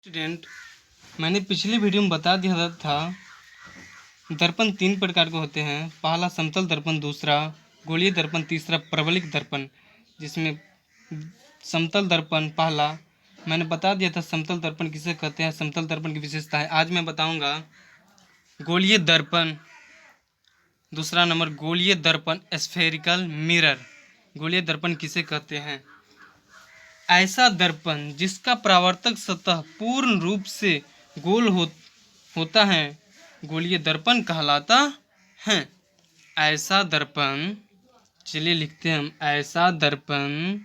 Student, मैंने पिछली video में बता दिया था दर्पण तीन प्रकार के होते हैं। पहला समतल दर्पण, दूसरा गोलीय दर्पण, तीसरा प्रबलित दर्पण। जिसमें समतल दर्पण पहला मैंने बता दिया था समतल दर्पण किसे कहते हैं, समतल दर्पण की विशेषता है। आज मैं बताऊंगा गोलीय दर्पण। दूसरा नंबर गोलीय दर्पण स्फेरिकल मिरर। गोलीय दर्पण किसे कहते हैं? ऐसा दर्पण जिसका परावर्तक सतह पूर्ण रूप से गोल होता है गोलीय दर्पण कहलाता है। ऐसा दर्पण, चलिए लिखते हैं हम, ऐसा दर्पण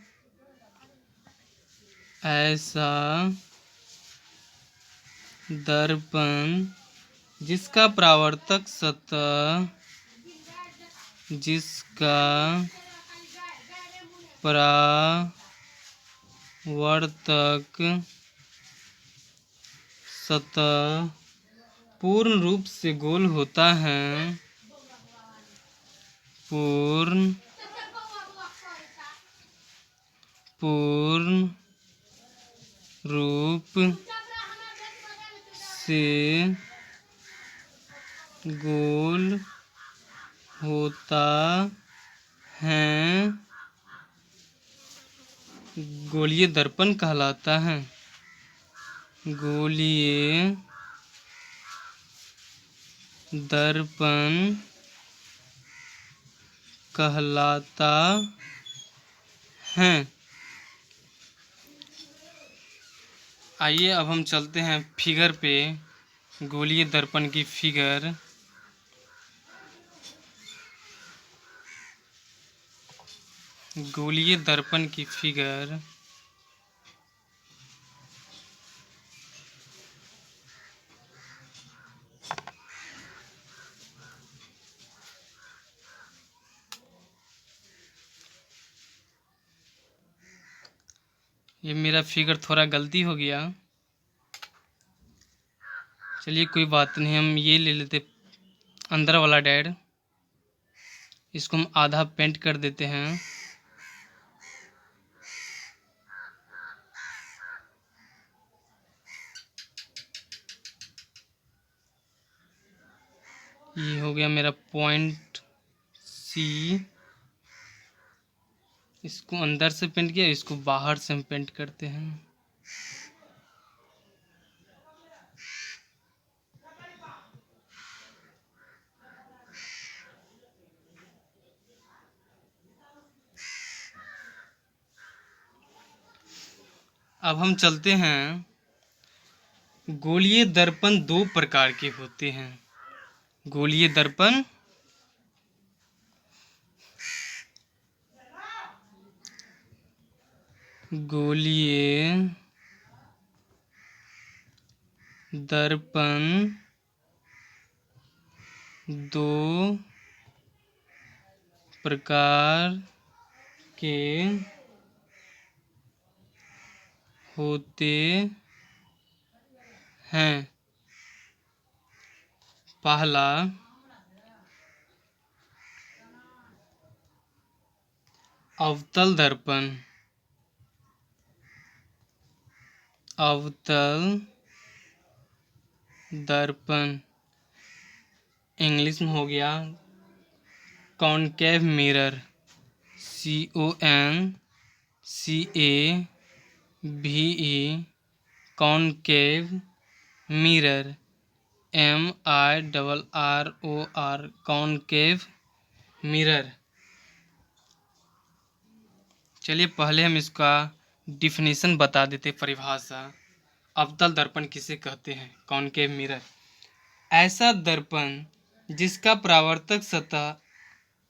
जिसका परावर्तक सतह पूर्ण रूप से गोल होता है, पूर्ण रूप से गोल होता है, गोलीय दर्पण कहलाता है। गोलीय दर्पण कहलाता है। आइए अब हम चलते हैं फिगर पे, गोलीय दर्पण की फिगर। गोलीय दर्पण की फिगर ये मेरा फिगर थोड़ा गलती हो गया, चलिए कोई बात नहीं। हम ये ले लेते अंदर वाला डैड, इसको हम आधा पेंट कर देते हैं। ये हो गया मेरा पॉइंट सी। इसको अंदर से पेंट किया, इसको बाहर से हम पेंट करते हैं। अब हम चलते हैं, गोलीय दर्पण दो प्रकार के होते हैं। गोलीय दर्पण दो प्रकार के होते हैं। पहला अवतल दर्पण इंग्लिश में हो गया concave mirror, CONCAVE, concave mirror, MIRROR, concave mirror. चलिए पहले हम इसका डिफिनीशन बता देते, परिभाषा। अवतल दर्पण किसे कहते हैं? कॉनकेव मिरर ऐसा दर्पण जिसका परावर्तक सतह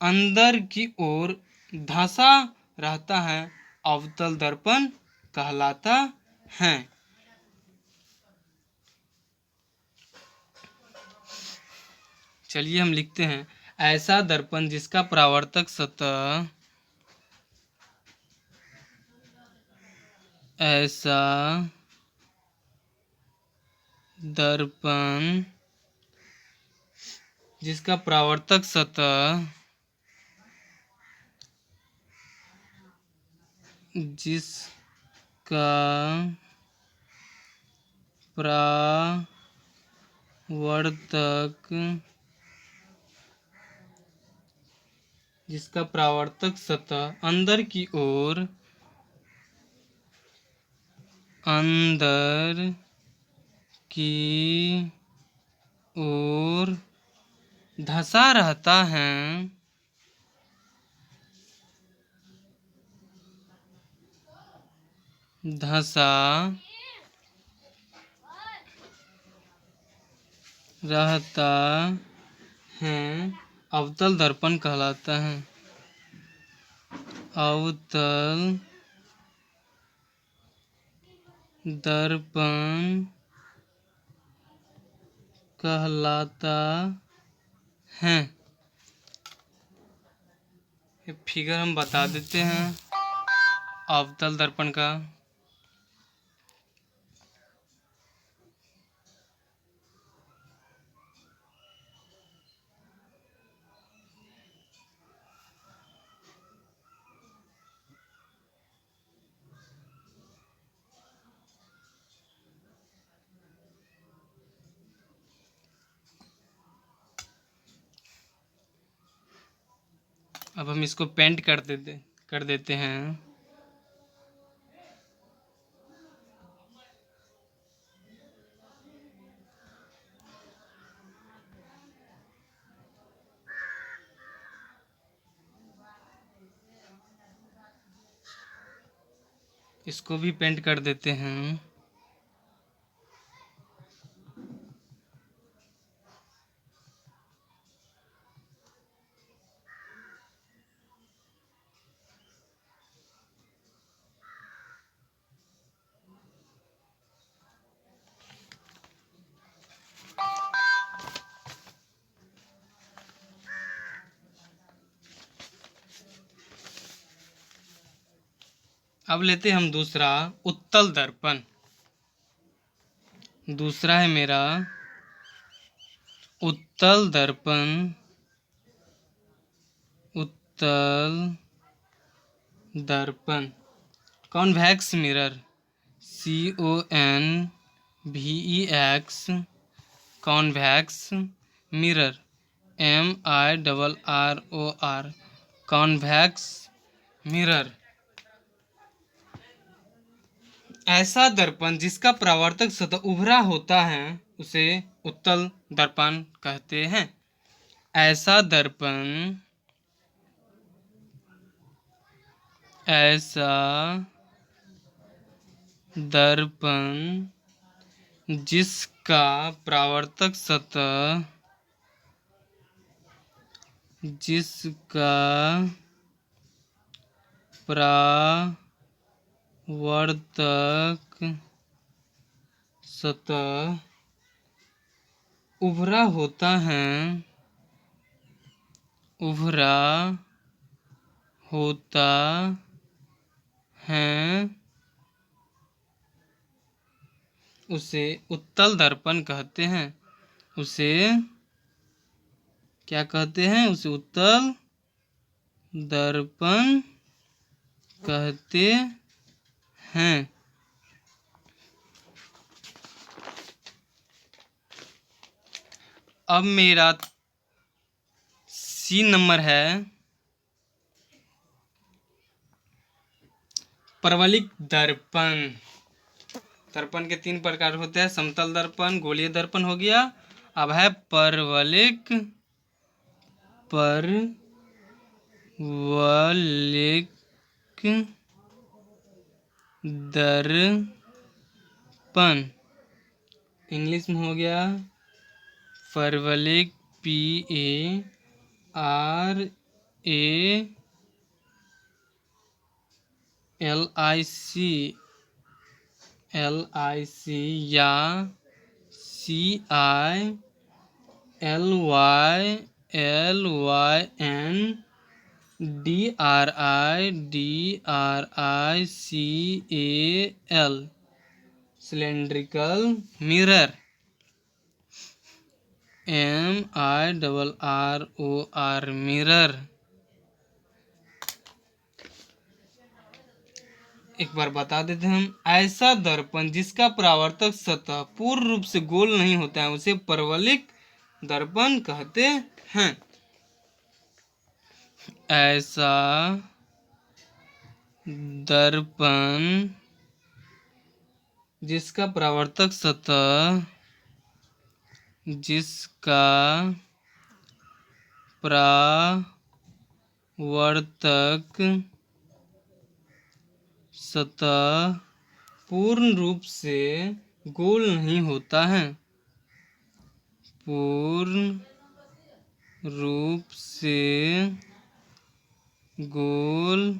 अंदर की ओर धंसा रहता है अवतल दर्पण कहलाता है। चलिए हम लिखते हैं, ऐसा दर्पण जिसका परावर्तक सतह जिसका परावर्तक सतह जिसका परावर्तक जिसका परावर्तक सतह अंदर की ओर धंसा रहता है, धंसा रहता है, अवतल दर्पण कहलाता है। अवतल दर्पण कहलाता है। ये फिगर हम बता देते हैं अवतल दर्पण का। अब हम इसको पेंट कर देते हैं। इसको भी पेंट कर देते हैं। अब लेते हैं हम दूसरा उत्तल दर्पण। दूसरा है मेरा उत्तल दर्पण। उत्तल दर्पण convex mirror, CONVEX, convex mirror, MIRROR, convex mirror. ऐसा दर्पण जिसका परावर्तक सतह उभरा होता है उसे उत्तल दर्पण कहते हैं। ऐसा दर्पण जिसका परावर्तक सतह उभरा होता है उसे उत्तल दर्पण कहते हैं। उसे क्या कहते हैं? उसे उत्तल दर्पण कहते हैं। अब मेरा C नंबर है परवलिक दर्पण। दर्पण के 3 प्रकार होते हैं, समतल दर्पण, गोलीय दर्पण हो गया। अब है परवलिक दर्पण। इंग्लिश में हो गया परवलिक, PARALIC या CILYNDRICAL, cylindrical mirror. MIRROR mirror. एक बार बता देते हैं हम। ऐसा दर्पण जिसका परावर्तक सतह पूर्ण रूप से गोल नहीं होता है उसे परवलिक दर्पण कहते हैं। ऐसा दर्पण जिसका परावर्तक सतह पूर्ण रूप से गोल नहीं होता है, पूर्ण रूप से गोल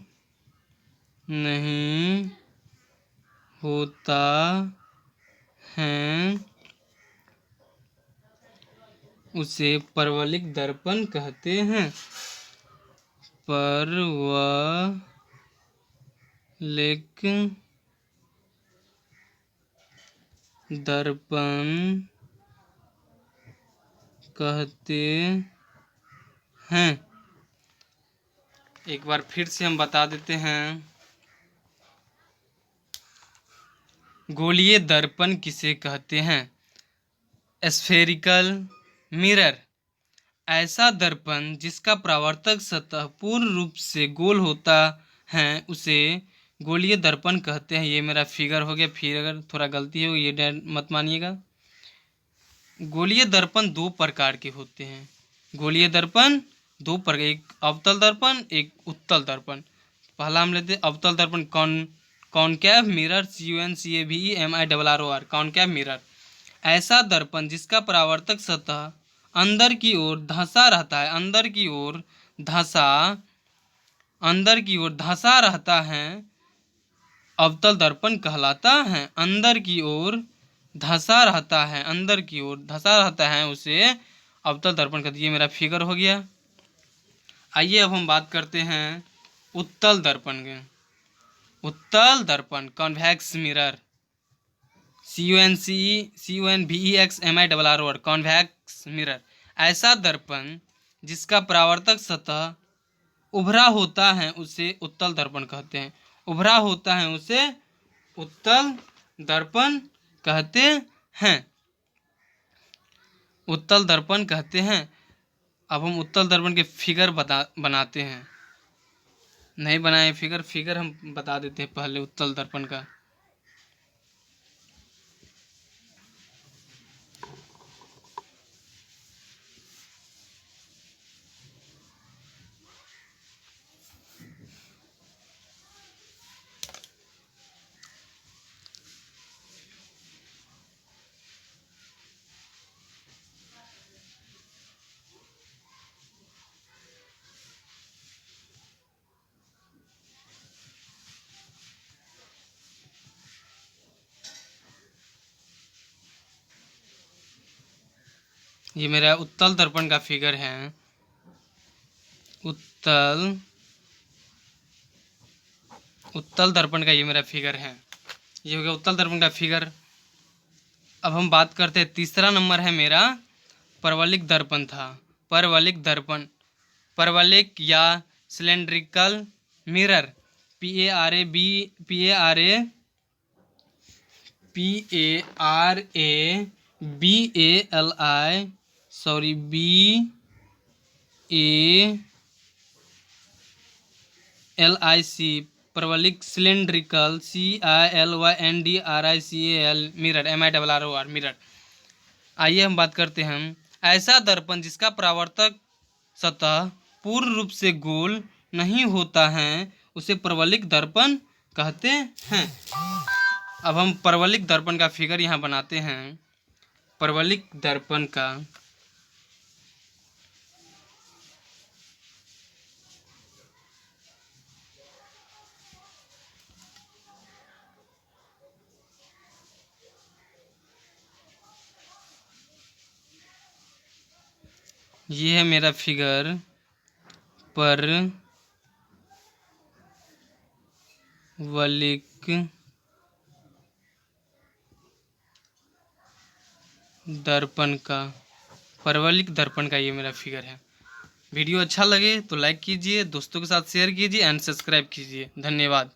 नहीं होता है उसे परवलिक दर्पण कहते हैं। परवलिक दर्पण कहते हैं। एक बार फिर से हम बता देते हैं। गोलीय दर्पण किसे कहते हैं? Spherical mirror. ऐसा दर्पण जिसका परावर्तक सतह पूर्ण रूप से गोल होता है उसे गोलीय दर्पण कहते हैं। ये मेरा फिगर हो गया। फिर अगर थोड़ा गलती हो ये डर मत मानिएगा। गोलीय दर्पण दो प्रकार के होते हैं। गोलीय दर्पण दो प्रकार, एक अवतल दर्पण, एक उत्तल दर्पण। पहला हम लेते हैं अवतल दर्पण। कॉनकैव मिरर, CONCAVEMIRROR, कॉनकैव मिरर। ऐसा दर्पण जिसका परावर्तक सतह अंदर की ओर धंसा रहता है, अंदर की ओर धंसा रहता है, अवतल दर्पण कहलाता है। अंदर की ओर धंसा रहता है उसे अवतल दर्पण कहते हैं। ये मेरा फिगर हो गया। आइए अब हम बात करते हैं उत्तल दर्पण के। उत्तल दर्पण convex mirror, CONVEXMIRROR, convex mirror. ऐसा दर्पण जिसका परावर्तक सतह उभरा होता है उसे उत्तल दर्पण कहते हैं। उभरा होता है उसे उत्तल दर्पण कहते हैं। उत्तल दर्पण कहते हैं। अब हम उत्तल दर्पण के फिगर बनाते हैं। नहीं बनाए फिगर हम बता देते हैं पहले उत्तल दर्पण का। ये मेरा उत्तल दर्पण का फिगर है। उत्तल दर्पण का ये मेरा फिगर है। ये हो गया उत्तल दर्पण का फिगर। अब हम बात करते हैं, तीसरा नंबर है मेरा परवलिक दर्पण था। परवलिक दर्पण, परवलिक या सिलेंड्रिकल मिरर, BARABALIC, परवलिक cylindrical, CILYNDRICAL mirror, MIRROR mirror. आइए हम बात करते हैं। ऐसा दर्पण जिसका परावर्तक सतह पूर्ण रूप से गोल नहीं होता है उसे परवलिक दर्पण कहते हैं। अब हम परवलिक दर्पण का फिगर यहाँ बनाते हैं। परवलिक दर्पण का ये है मेरा फिगर। परवलिक दर्पण का ये मेरा फिगर है। वीडियो अच्छा लगे तो लाइक कीजिए, दोस्तों के साथ शेयर कीजिए एंड सब्सक्राइब कीजिए। धन्यवाद।